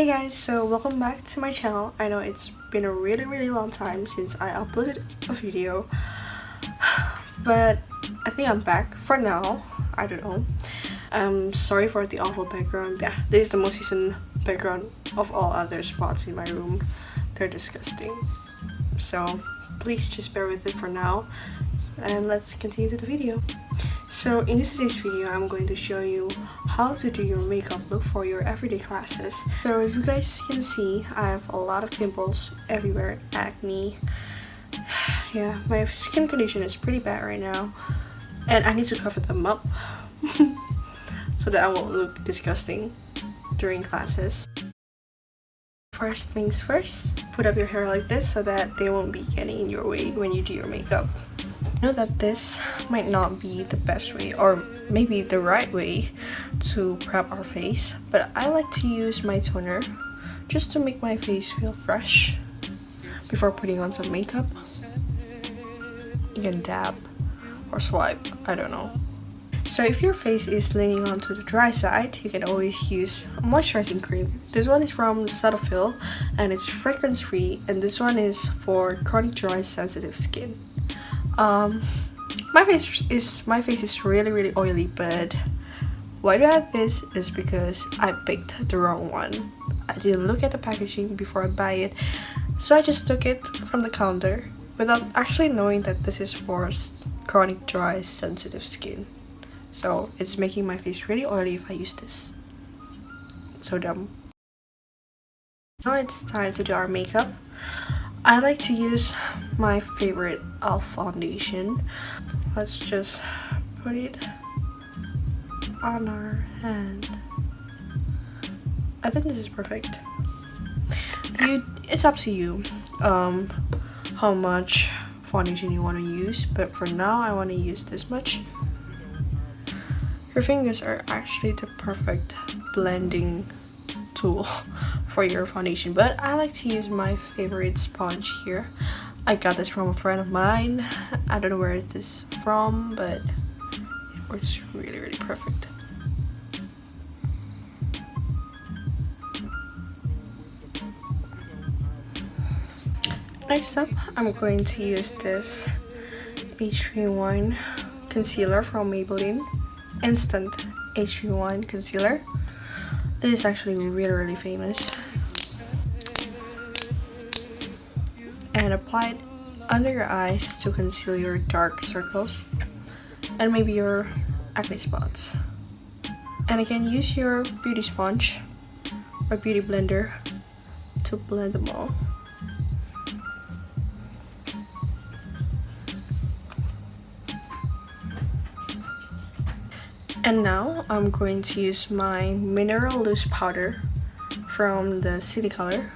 Hey guys, so welcome back to my channel. I know it's been a really long time since I uploaded a video, but I think I'm back for now. I don't know. Sorry for the awful background. Yeah, this is the most recent background of all other spots in my room. They're disgusting. So please just bear with it for now, and let's continue to the video. So in today's video, I'm going to show you how to do your makeup look for your everyday classes. So if you guys can see, I have a lot of pimples everywhere, acne. Yeah, my skin condition is pretty bad right now, and I need to cover them up so that I won't look disgusting during classes. First things first, put up your hair like this so that they won't be getting in your way when you do your makeup. I know that this might not be the best way or maybe the right way to prep our face, but I like to use my toner just to make my face feel fresh before putting on some makeup. You can dab or swipe, I don't know. So if your face is leaning onto the dry side, you can always use a moisturizing cream. This one is from Cetaphil and it's fragrance free, and this one is for chronic dry sensitive skin. My face is really oily, but why do I have this is because I picked the wrong one. I didn't look at the packaging before I buy it, so I just took it from the counter without actually knowing that this is for chronic dry sensitive skin. So it's making my face really oily if I use this. So dumb. Now it's time to do our makeup. I like to use my favorite e.l.f. foundation. Let's just put it on our hand. I think this is perfect. It's up to you how much foundation you want to use, but for now I want to use this much. Your fingers are actually the perfect blending tool for your foundation, but I like to use my favorite sponge here. I got this from a friend of mine. I don't know where it is from, but it works really perfect. Next up, I'm going to use this H3 concealer from Maybelline. Instant H3 concealer. This is actually really famous. And apply it under your eyes to conceal your dark circles and maybe your acne spots. And again, use your beauty sponge or beauty blender to blend them all. And now I'm going to use my mineral loose powder from the City Color.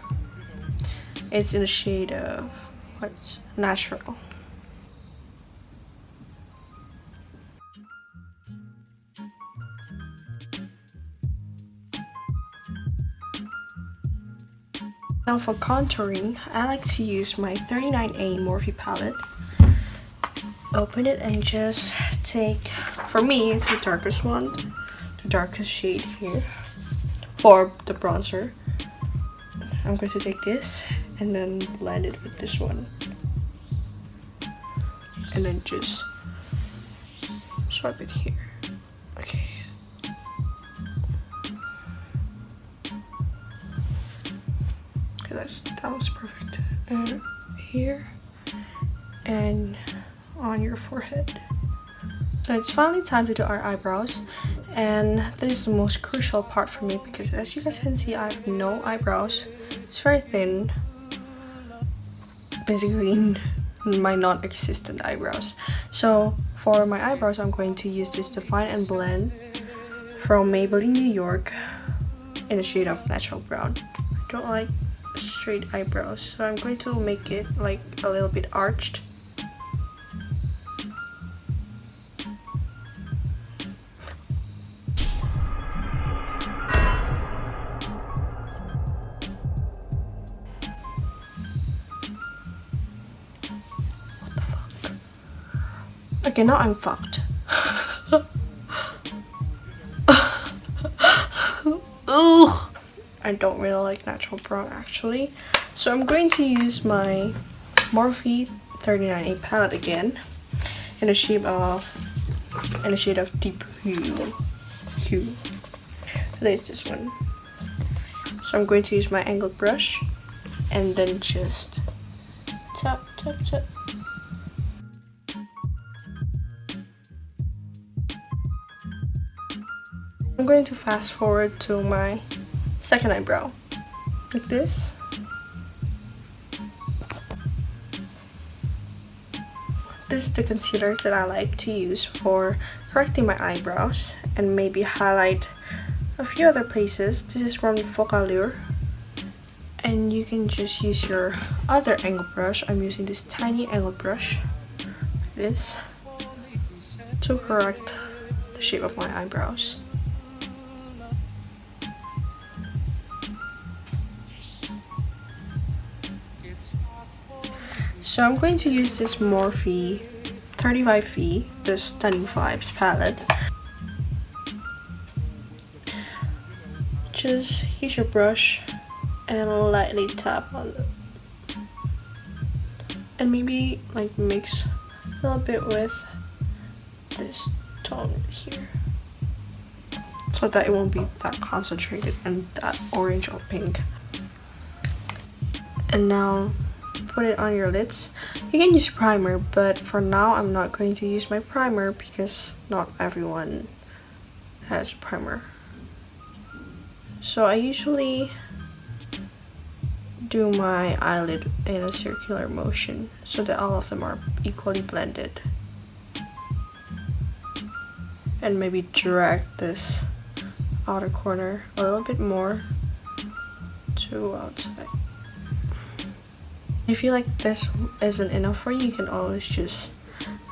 It's in the shade of what's natural. Now for contouring, I like to use my 39A Morphe palette. Open it and just take, for me it's the darkest one, the darkest shade here for the bronzer. I'm going to take this and then blend it with this one, and then just swipe it here. Okay. That looks perfect. And here and on your forehead. So it's finally time to do our eyebrows, and this is the most crucial part for me because as you guys can see, I have no eyebrows. It's very thin, basically my non-existent eyebrows. So for my eyebrows, I'm going to use this Define and Blend from Maybelline New York in the shade of natural brown. I don't like straight eyebrows, so I'm going to make it like a little bit arched. Okay, now I'm fucked. Ooh. I don't really like natural brown actually. So I'm going to use my Morphe 39A palette again in a shade of deep hue. Today it's this one. So I'm going to use my angled brush and then just tap tap tap. I'm going to fast forward to my second eyebrow, like this. This is the concealer that I like to use for correcting my eyebrows and maybe highlight a few other places. This is from Focallure. And you can just use your other angle brush. I'm using this tiny angle brush, this, to correct the shape of my eyebrows. So I'm going to use this Morphe 35V, the Stunning Vibes palette. Just use your brush and lightly tap on it. And maybe like mix a little bit with this tone here, so that it won't be that concentrated and that orange or pink. And now put it on your lids. You can use primer, but for now I'm not going to use my primer because not everyone has a primer. So I usually do my eyelid in a circular motion so that all of them are equally blended. And maybe drag this outer corner a little bit more to outside. If you feel like this isn't enough for you, you can always just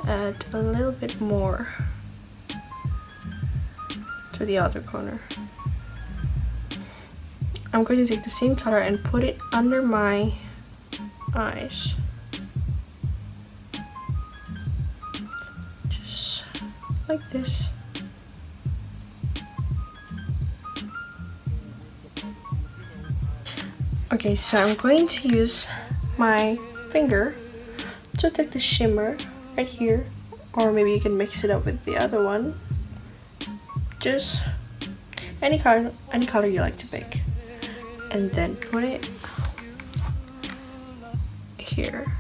add a little bit more to the outer corner. I'm going to take the same color and put it under my eyes. Just like this. Okay, so I'm going to use my finger to take the shimmer right here, or maybe you can mix it up with the other one. Just any color you like to pick, and then put it here.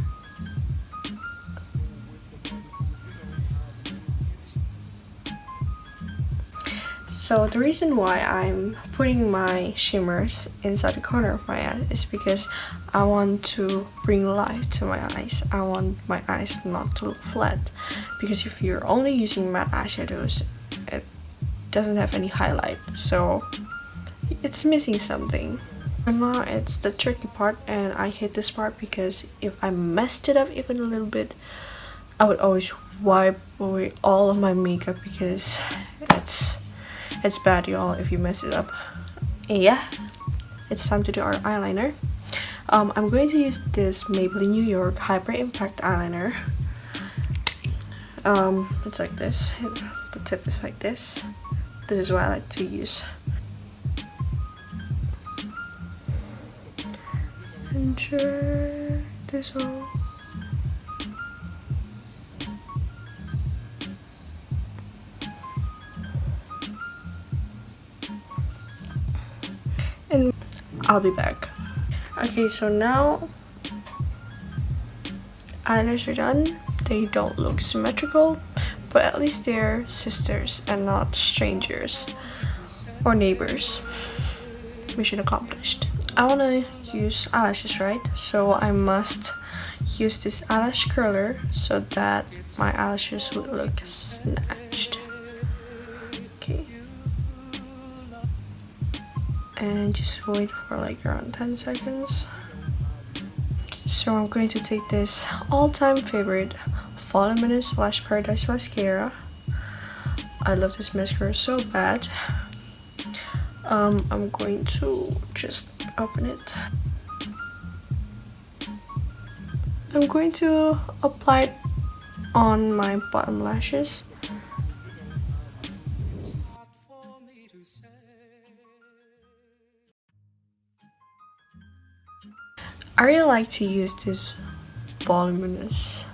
So the reason why I'm putting my shimmers inside the corner of my eye is because I want to bring life to my eyes. I want my eyes not to look flat, because if you're only using matte eyeshadows, it doesn't have any highlight, so it's missing something. And now it's the tricky part, and I hate this part because if I messed it up even a little bit, I would always wipe away all of my makeup because it's bad, y'all, if you mess it up. And yeah, it's time to do our eyeliner. I'm going to use this Maybelline New York Hyper Impact eyeliner. It's like this. The tip is like this. This is what I like to use. And drag this all. And I'll be back. Okay, so now eyeliners are done. They don't look symmetrical, but at least they're sisters and not strangers or neighbors. Mission accomplished. I want to use eyelashes, right? So I must use this eyelash curler so that my eyelashes would look snatched. Okay. And just wait for like around 10 seconds. So I'm going to take this all-time favorite Fallen Minutes Lash Paradise mascara. I love this mascara so bad. I'm going to just open it. I'm going to apply it on my bottom lashes. I really like to use this voluminous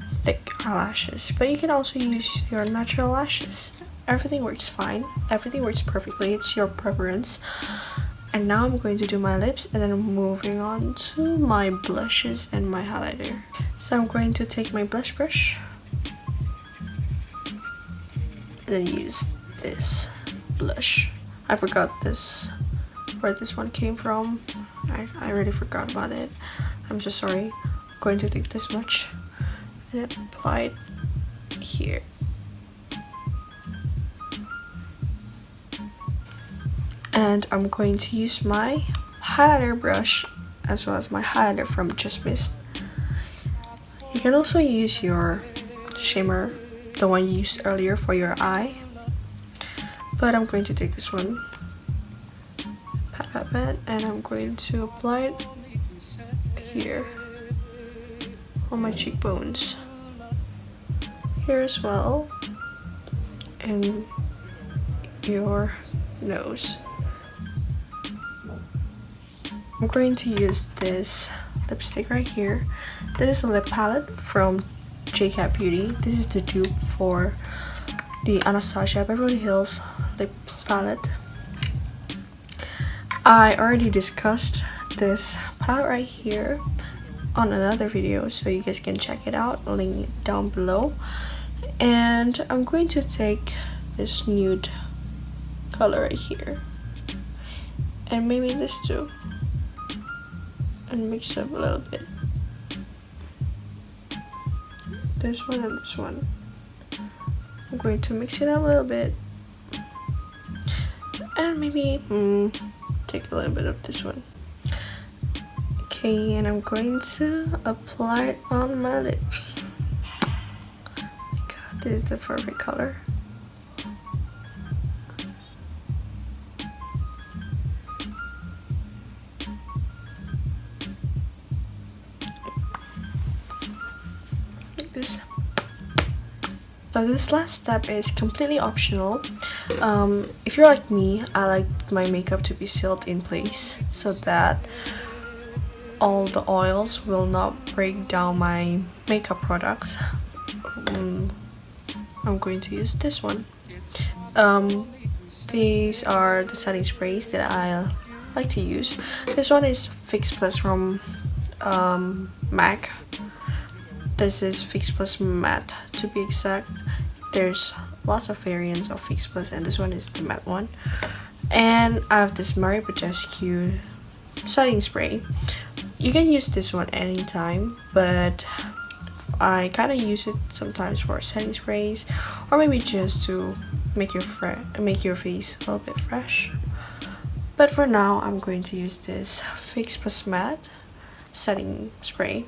thick eyelashes, but you can also use your natural lashes. Everything works fine, everything works perfectly, it's your preference. And now I'm going to do my lips, and then I'm moving on to my blushes and my highlighter. So I'm going to take my blush brush and then use this blush. I forgot where this one came from. I really forgot about it. I'm so sorry. I'm going to take this much and then apply it here. And I'm going to use my highlighter brush as well as my highlighter from Just Mist. You can also use your shimmer, the one you used earlier for your eye, but I'm going to take this one, pat, and I'm going to apply it here on my cheekbones, here as well, and your nose. I'm going to use this lipstick right here. This is a lip palette from JCat Beauty. This is the dupe for the Anastasia Beverly Hills lip palette. I already discussed this palette right here on another video, so you guys can check it out, link it down below. And I'm going to take this nude color right here, and maybe this too, and mix up a little bit. This one and this one. I'm going to mix it up a little bit, and maybe take a little bit of this one. Okay, and I'm going to apply it on my lips. God, this is the perfect color. Like this. So this last step is completely optional. If you're like me, I like my makeup to be sealed in place so that all the oils will not break down my makeup products. I'm going to use this one. These are the setting sprays that I like to use. This one is Fix Plus from MAC. This is Fix Plus Matte to be exact. There's lots of variants of Fix Plus, and this one is the matte one. And I have this Mario Badescu setting spray. You can use this one anytime, but I kind of use it sometimes for setting sprays, or maybe just to make your face a little bit fresh. But for now, I'm going to use this Fix Plus Matte setting spray.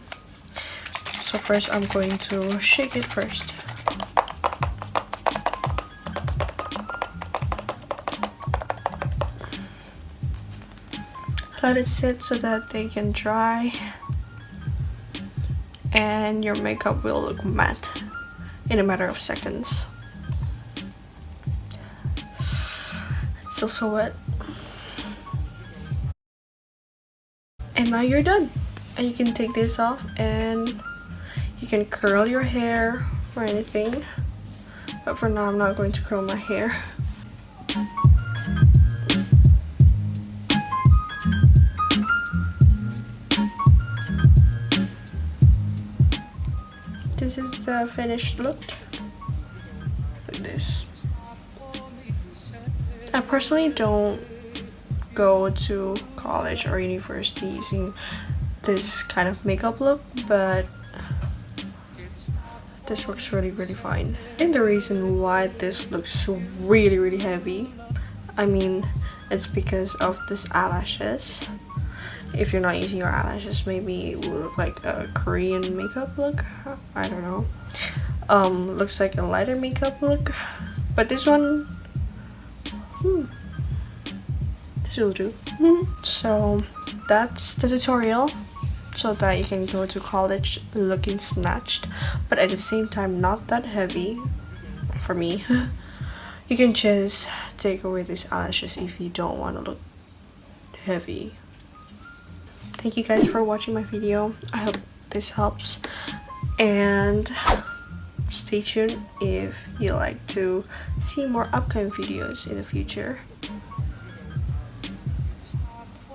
So first, I'm going to shake it first. Let it sit so that they can dry, and your makeup will look matte in a matter of seconds. It's still so wet. And now you're done. And you can take this off, and you can curl your hair or anything. But for now, I'm not going to curl my hair. This is the finished look. Like this. I personally don't go to college or university using this kind of makeup look, but this works really fine. And the reason why this looks really heavy, I mean, it's because of this eyelashes. If you're not using your eyelashes, maybe it will look like a Korean makeup look. I don't know. Looks like a lighter makeup look, but this one, this will do. So that's the tutorial, so that you can go to college looking snatched, but at the same time not that heavy for me. You can just take away these eyelashes if you don't want to look heavy. thank you guys for watching my video. I hope this helps, and stay tuned if you like to see more upcoming videos in the future.